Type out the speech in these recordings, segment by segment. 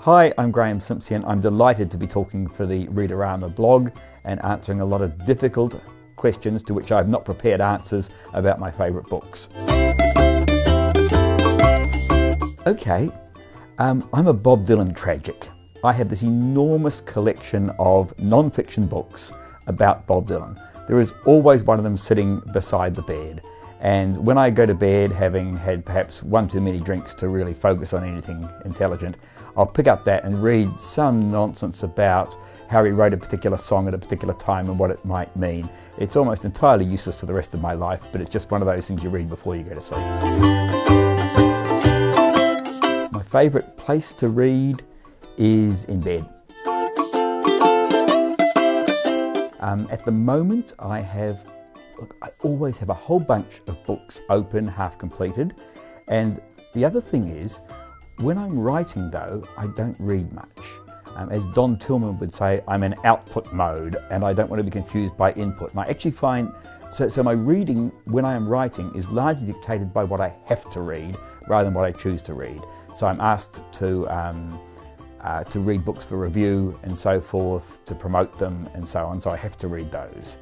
Hi, I'm Graeme Simson. I'm delighted to be talking for the Readerama blog and answering a lot of difficult questions to which I have not prepared answers about my favourite books. Okay, I'm a Bob Dylan tragic. I have this enormous collection of non-fiction books about Bob Dylan. There is always one of them sitting beside the bed. And when I go to bed, having had perhaps one too many drinks to really focus on anything intelligent, I'll pick up that and read some nonsense about how he wrote a particular song at a particular time and what it might mean. It's almost entirely useless to the rest of my life, but it's just one of those things you read before you go to sleep. My favourite place to read is in bed. At the moment I always have a whole bunch of books open, half completed, and the other thing is, when I'm writing though, I don't read much. As Don Tillman would say, I'm in output mode and I don't want to be confused by input. And I actually find, so my reading when I am writing is largely dictated by what I have to read rather than what I choose to read. So I'm asked to read books for review and so forth, to promote them and so on, so I have to read those.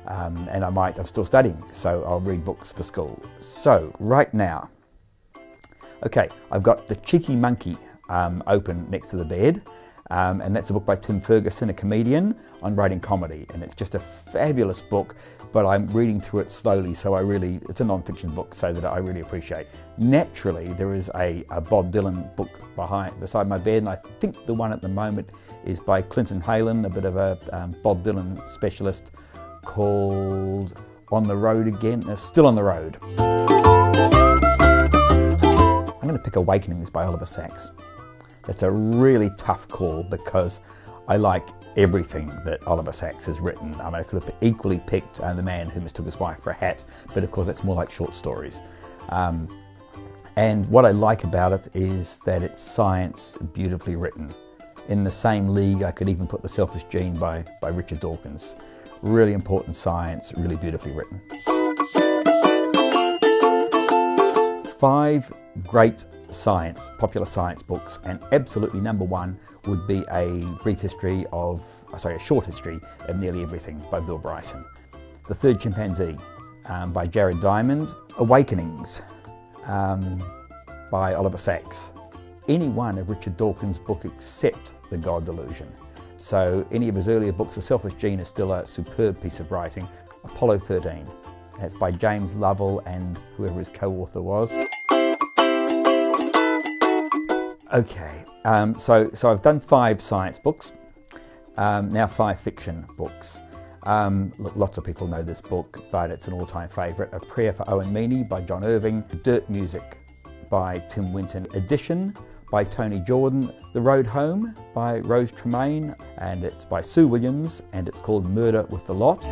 And I'm still studying, so I'll read books for school. So, right now, okay, I've got The Cheeky Monkey open next to the bed, and that's a book by Tim Ferguson, a comedian, on writing comedy, and it's just a fabulous book, but I'm reading through it slowly, so it's a non-fiction book, so that I really appreciate. Naturally, there is a Bob Dylan book beside my bed, and I think the one at the moment is by Clinton Halen, a bit of a Bob Dylan specialist, called On the Road Again, Still on the Road. I'm going to pick Awakenings by Oliver Sacks. That's a really tough call because I like everything that Oliver Sacks has written. I mean, I could have equally picked The Man Who Mistook His Wife for a Hat, but of course that's more like short stories. And what I like about it is that it's science beautifully written. In the same league, I could even put The Selfish Gene by Richard Dawkins. Really important science, really beautifully written. 5 great popular science books, and absolutely number 1 would be a short history of nearly everything by Bill Bryson. The Third Chimpanzee by Jared Diamond. Awakenings by Oliver Sacks. Any one of Richard Dawkins' book except The God Delusion. So any of his earlier books, The Selfish Gene is still a superb piece of writing. Apollo 13, that's by James Lovell and whoever his co-author was. Okay, so I've done 5 science books, now 5 fiction books. Look, lots of people know this book, but it's an all-time favourite. A Prayer for Owen Meany by John Irving. Dirt Music by Tim Winton. Edition by Tony Jordan. The Road Home by Rose Tremaine, and it's by Sue Williams, and it's called Murder with the Lot.